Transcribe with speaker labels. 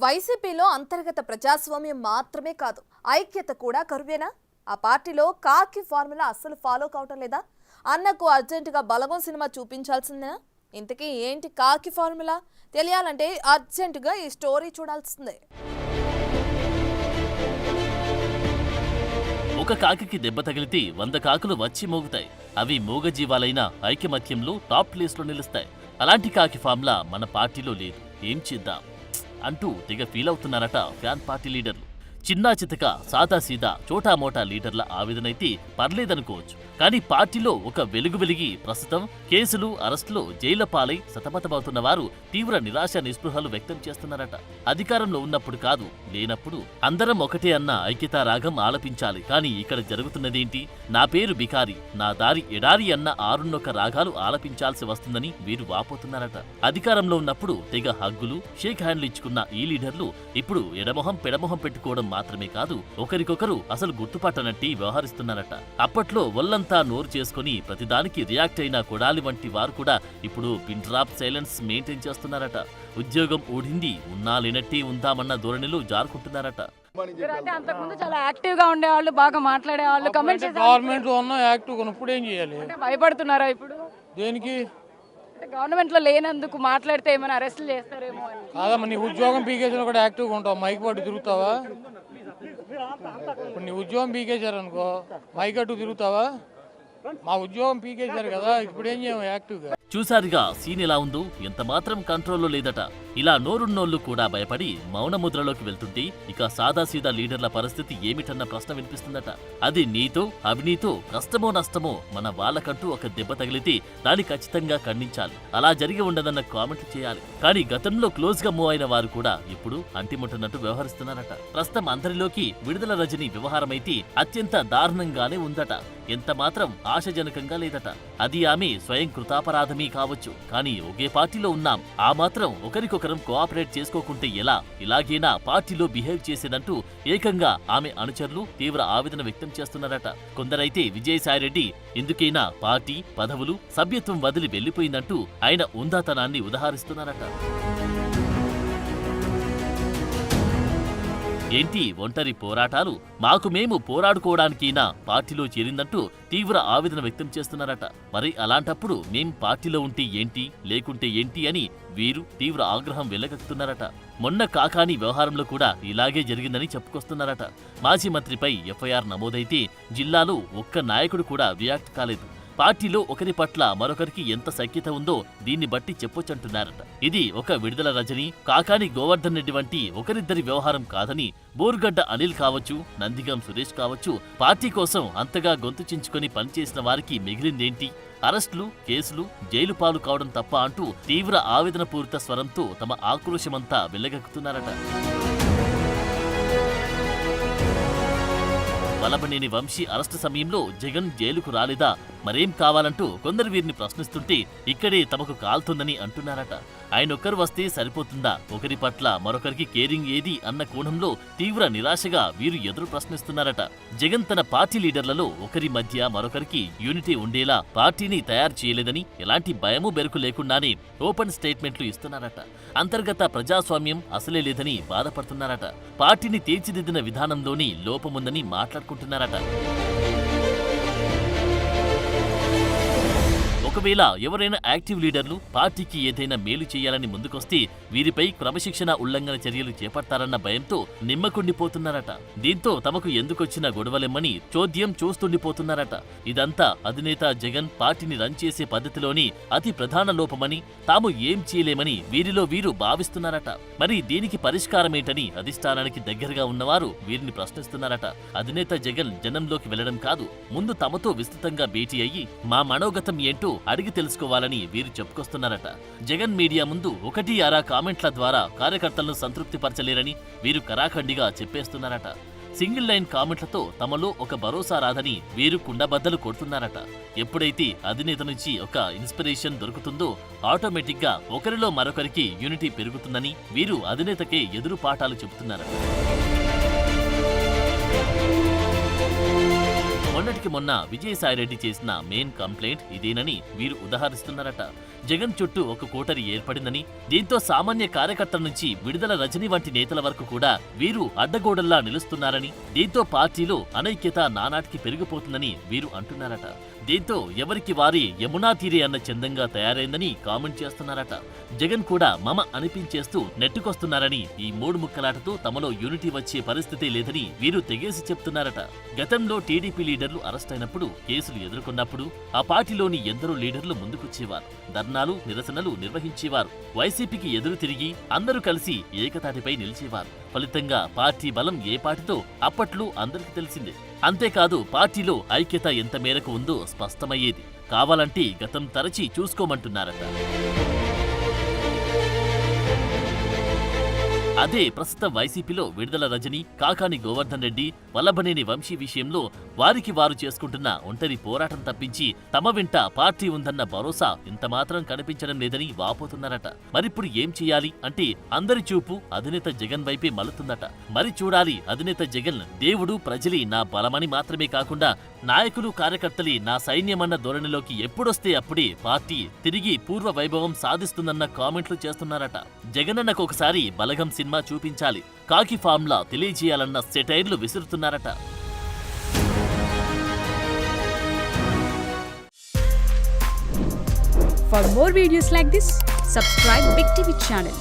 Speaker 1: వైసీపీలో అంతర్గత ప్రజాస్వామ్యం మాత్రమే కాదు, ఐక్యత కూడా కరువేనా? ఆ పార్టీలో కాకి ఫార్ములా అస్సలు ఫాలో కావటం లేదా? అన్నకు అర్జెంటుగా బలగం సినిమా చూపించాల్సిందేనా? ఇంతకీ ఏంటి కాకి ఫార్ములా? తెలియాలంటే అర్జెంటుగా ఈ స్టోరీ చూడాల్సిందే.
Speaker 2: ఒక కాకికి దెబ్బ తగిలితే 100 కాకులు వచ్చి మోగుతాయి. అవి మూగజీవాలైన ఐకమత్యంలో టాప్ ప్లేస్లో నిలుస్తాయి. అలాంటి కాకి ఫార్ములా మన పార్టీలో లేదు. ఏం చేద్దాం అంటూ తెగ ఫీల్ అవుతున్నారట ఫ్యాన్ పార్టీ లీడర్లు. చిన్నా చితక సాదాసీదా చోటామోటా లీడర్ల ఆవేదనైతే పర్లేదనుకోవచ్చు. కానీ పార్టీలో ఒక వెలుగు వెలిగి ప్రస్తుతం కేసులు, అరెస్టులు, జైళ్ల పాలై సతమతమవుతున్న వారు తీవ్ర నిరాశ నిస్పృహలు వ్యక్తం చేస్తున్నారట. అధికారంలో ఉన్నప్పుడు కాదు, లేనప్పుడు అందరం ఒకటే అన్న ఐక్యతా రాగం ఆలపించాలి. కానీ ఇక్కడ జరుగుతున్నదేంటి? నా పేరు బికారి, నా దారి ఎడారి అన్న 6 రాగాలు ఆలపించాల్సి వస్తుందని వీరు వాపోతున్నారట. అధికారంలో ఉన్నప్పుడు తెగ హగ్గులు, షేక్ హ్యాండ్లు ఇచ్చుకున్న ఈ లీడర్లు ఇప్పుడు ఎడమొహం పెడమొహం పెట్టుకోవడం మాత్రమే కాదు, ఒకరికొకరు అసలు గుర్తుపట్టనట్టి వ్యవహరిస్తున్నారట. అప్పట్లో ఒల్లంతా నోరు చేసుకుని ప్రతిదానికి రియాక్ట్ అయిన కొడాలి వంటి వారు కూడా ఇప్పుడు పిన్ డ్రాప్ సైలెన్స్ మెయింటైన్ చేస్తున్నారట. ఉద్యోగం ఊడింది, ఉన్నా లేనట్టే ఉందామన్న ధోరణిలో జారుకుంటున్నారట.
Speaker 3: అంతకుముందు చాలా యాక్టివ్ గా ఉండేవాళ్ళు, బాగా మాట్లాడేవాళ్ళు.
Speaker 4: గవర్నమెంట్ లో ఉన్న యాక్టివ్ ఇప్పుడు ఏం చేయాలి?
Speaker 3: భయపడుతున్నారా ఇప్పుడు?
Speaker 4: దేనికి?
Speaker 3: గవర్నమెంట్ లో లేనందుకు మాట్లాడితే ఏమైనా అరెస్టులు చేస్తారేమో అని.
Speaker 4: కాదమ్మా, నీ ఉద్యోగం పీకేసిన కూడా యాక్టివ్గా ఉంటావు. మైక్ పట్టు తిరుగుతావా? ఇప్పుడు నీ ఉద్యోగం పీకేశారు అనుకో, మైక్ అట్టు తిరుగుతావా? మా ఉద్యోగం పీకేశారు కదా, ఇప్పుడు ఏం చేయము యాక్టివ్గా.
Speaker 2: చూసారుగా సీన్ ఎలా ఉందో? ఎంత మాత్రం కంట్రోల్లో లేదట. ఇలా నోరున్నోళ్లు కూడా భయపడి మౌన ముద్రలోకి వెళ్తుంటే ఇక సాదాసీదా లీడర్ల పరిస్థితి ఏమిటన్న ప్రశ్న వినిపిస్తుందట. అది నీతో అవినీతో కష్టమో నష్టమో మన వాళ్ళకంటూ ఒక దెబ్బ తగిలితే దాన్ని ఖచ్చితంగా ఖండించాలి. అలా జరిగి ఉండదన్న కామెంట్లు చేయాలి. కానీ గతంలో క్లోజ్ గా మూవ్ అయిన వారు కూడా ఇప్పుడు అంటిముట్టనట్టు వ్యవహరిస్తున్నారట. ప్రస్తుతం అందరిలోకి విడుదల రజని వ్యవహారమైతే అత్యంత దారుణంగానే ఉందట. ఎంత మాత్రం ఆశాజనకంగా లేదట. అది ఆమె స్వయం కృతాపరాధమే కావచ్చు. కానీ ఒకే పార్టీలో ఉన్నాం, ఆ మాత్రం ఒకరికొకరం కోఆపరేట్ చేసుకోకుంటే ఎలా? ఇలాగేనా పార్టీలో బిహేవ్ చేసేదంటూ ఏకంగా ఆమె అనుచరులు తీవ్ర ఆవేదన వ్యక్తం చేస్తున్నారట. కొందరైతే విజయసాయిరెడ్డి ఎందుకైనా పార్టీ పదవులు సభ్యత్వం వదిలి వెళ్లిపోయిందంటూ ఆయన ఉందాతనాన్ని ఉదహరిస్తున్నారట. ఏంటి ఒంటరి పోరాటాలు? మాకు మేము పోరాడుకోవడానికైనా పార్టీలో చేరిందంటూ తీవ్ర ఆవేదన వ్యక్తం చేస్తున్నారట. మరి అలాంటప్పుడు మేం పార్టీలో ఉంటే ఏంటి, లేకుంటే ఏంటి అని వీరు తీవ్ర ఆగ్రహం వెళ్లగక్కుతున్నారట. మొన్న కాకాని వ్యవహారంలో కూడా ఇలాగే జరిగిందని చెప్పుకొస్తున్నారట. మాజీ మంత్రిపై ఎఫ్ఐఆర్ నమోదైతే జిల్లాలో ఒక్క నాయకుడు కూడా రియాక్ట్ కాలేదు. పార్టీలో ఒకరి పట్ల మరొకరికి ఎంత సఖ్యత ఉందో దీన్ని బట్టి చెప్పొచ్చంటున్నారట. ఇది ఒక విడుదల రజని, కాకాని గోవర్ధన్ రెడ్డి వంటి ఒకరిద్దరి వ్యవహారం కాదని, బోరుగడ్డ అనిల్ కావచ్చు, నందిగం సురేష్ కావచ్చు, పార్టీ కోసం అంతగా గొంతు చించుకొని పనిచేసిన వారికి మిగిలిందేంటి? అరెస్టులు, కేసులు, జైలు పాలు కావడం తప్ప అంటూ తీవ్ర ఆవేదన పూరిత స్వరంతో తమ ఆక్రోశమంతా వెళ్లగక్కుతున్నారట. వల్లభనేని వంశీ అరెస్టు సమయంలో జగన్ జైలుకు రాలేదా, మరేం కావాలంటూ కొందరు వీరిని ప్రశ్నిస్తుంటే ఇక్కడే తమకు కాల్తుందని అంటున్నారట. ఆయనొక్కరు వస్తే సరిపోతుందా? ఒకరి పట్ల మరొకరికి కేరింగ్ ఏది అన్న కోణంలో తీవ్ర నిరాశగా వీరు ఎదురు ప్రశ్నిస్తున్నారట. జగన్ తన పార్టీ లీడర్లలో ఒకరి మధ్య మరొకరికి యూనిటీ ఉండేలా పార్టీని తయారు చేయలేదని, ఎలాంటి భయము బెరుకు లేకుండానే ఓపెన్ స్టేట్మెంట్లు ఇస్తున్నారట. అంతర్గత ప్రజాస్వామ్యం అసలే లేదని బాధపడుతున్నారట. పార్టీని తీర్చిదిద్దిన విధానంలోని లోపముందని మాట్లాడుకుంటున్నారట. ఒకవేళ ఎవరైనా యాక్టివ్ లీడర్లు పార్టీకి ఏదైనా మేలు చేయాలని ముందుకొస్తే వీరిపై క్రమశిక్షణ ఉల్లంఘన చర్యలు చేపడతారన్న భయంతో నిమ్మకుండిపోతున్నారట. దీంతో తమకు ఎందుకొచ్చిన గొడవలెమ్మని చోద్యం చూస్తుండిపోతున్నారట. ఇదంతా అధినేత జగన్ పార్టీని రన్ చేసే పద్ధతిలోని అతి ప్రధాన లోపమని, తాము ఏం చేయలేమని వీరిలో వీరు భావిస్తున్నారట. మరి దీనికి పరిష్కారమేంటని అధిష్టానానికి దగ్గరగా ఉన్నవారు వీరిని ప్రశ్నిస్తున్నారట. అధినేత జగన్ జనంలోకి వెళ్లడం కాదు, ముందు తమతో విస్తృతంగా భేటీ అయ్యి మా మనోగతం ఏంటో అడిగి తెలుసుకోవాలని వీరు చెప్పుకొస్తున్నారట. జగన్ మీడియా ముందు 1-6 కామెంట్ల ద్వారా కార్యకర్తలను సంతృప్తి పరచలేరని వీరు కరాఖండిగా చెప్పేస్తున్నారట. సింగిల్ లైన్ కామెంట్లతో తమలో ఒక భరోసా రాదని వీరు కుండబద్దలు కొడుతున్నారట. ఎప్పుడైతే అధినేత నుంచి ఒక ఇన్స్పిరేషన్ దొరుకుతుందో ఆటోమేటిక్గా ఒకరిలో మరొకరికి యూనిటీ పెరుగుతుందని వీరు అధినేతకే ఎదురు పాఠాలు చెబుతున్నారట. మొన్నటికి మొన్న విజయసాయిరెడ్డి చేసిన మెయిన్ కంప్లైంట్ ఇదేనని వీరు ఉదహరిస్తున్నారట. జగన్ చుట్టూ ఒక కోటరి ఏర్పడిందని, దీంతో సామాన్య కార్యకర్తల నుంచి విడుదల రజనీ వంటి నేతల వరకు కూడా వీరు అడ్డగోడల్లా నిలుస్తున్నారని, దీంతో పార్టీలో అనైక్యత నానాటికి పెరిగిపోతుందని వీరు అంటున్నారట. దీంతో ఎవరికి వారి యమునా తీరే అన్న చందంగా తయారైందని కామెంట్ చేస్తున్నారట. జగన్ కూడా మమ అనిపించేస్తూ నెట్టుకొస్తున్నారని, ఈ మూడు ముక్కలాటతో తమలో యూనిటీ వచ్చే పరిస్థితి లేదని వీరు తెగేసి చెప్తున్నారట. గతంలో టీడీపీ లీడర్లు అరెస్ట్ అయినప్పుడు, కేసులు ఎదుర్కొన్నప్పుడు ఆ పార్టీలోని ఎందరో లీడర్లు ముందుకొచ్చేవారు, ధర్నాలు నిరసనలు నిర్వహించేవారు, వైసీపీకి ఎదురు తిరిగి అందరూ కలిసి ఏకతాటిపై నిలిచేవారు. ఫలితంగా పార్టీ బలం ఏ పార్టీతో అప్పట్లో అందరికీ తెలిసిందే. అంతేకాదు పార్టీలో ఐక్యత ఎంత మేరకు ఉందో స్పష్టమయ్యేది. కావాలంటే గతం తరచి చూసుకోమంటున్నారట. అదే ప్రస్తుతం వైసీపీలో విడుదల రజని, కాకాని గోవర్ధన్ రెడ్డి, వల్లభనేని వంశీ విషయంలో వారికి వారు చేసుకుంటున్న ఒంటరి పోరాటం తప్పించి తమ వెంట పార్టీ ఉందన్న భరోసా ఇంతమాత్రం కనిపించడం లేదని వాపోతున్నారట. మరిప్పుడు ఏం చేయాలి అంటే అందరి చూపు అధినేత జగన్ వైపే మలుతుందట. మరి చూడాలి, అధినేత జగన్ దేవుడు ప్రజలే నా బలమని మాత్రమే కాకుండా నాయకులు కార్యకర్తలే నా సైన్యమన్న ధోరణిలోకి ఎప్పుడొస్తే అప్పుడే పార్టీ తిరిగి పూర్వ వైభవం సాధిస్తుందన్న కామెంట్లు చేస్తున్నారట. జగనన్నకు ఒకసారి బలగం సినిమా చూపించాలి, కాకి ఫామ్లా తెలియజేయాలన్న సెటైర్లు విసురుతున్నారట.
Speaker 5: For more videos like this, subscribe Big TV channel.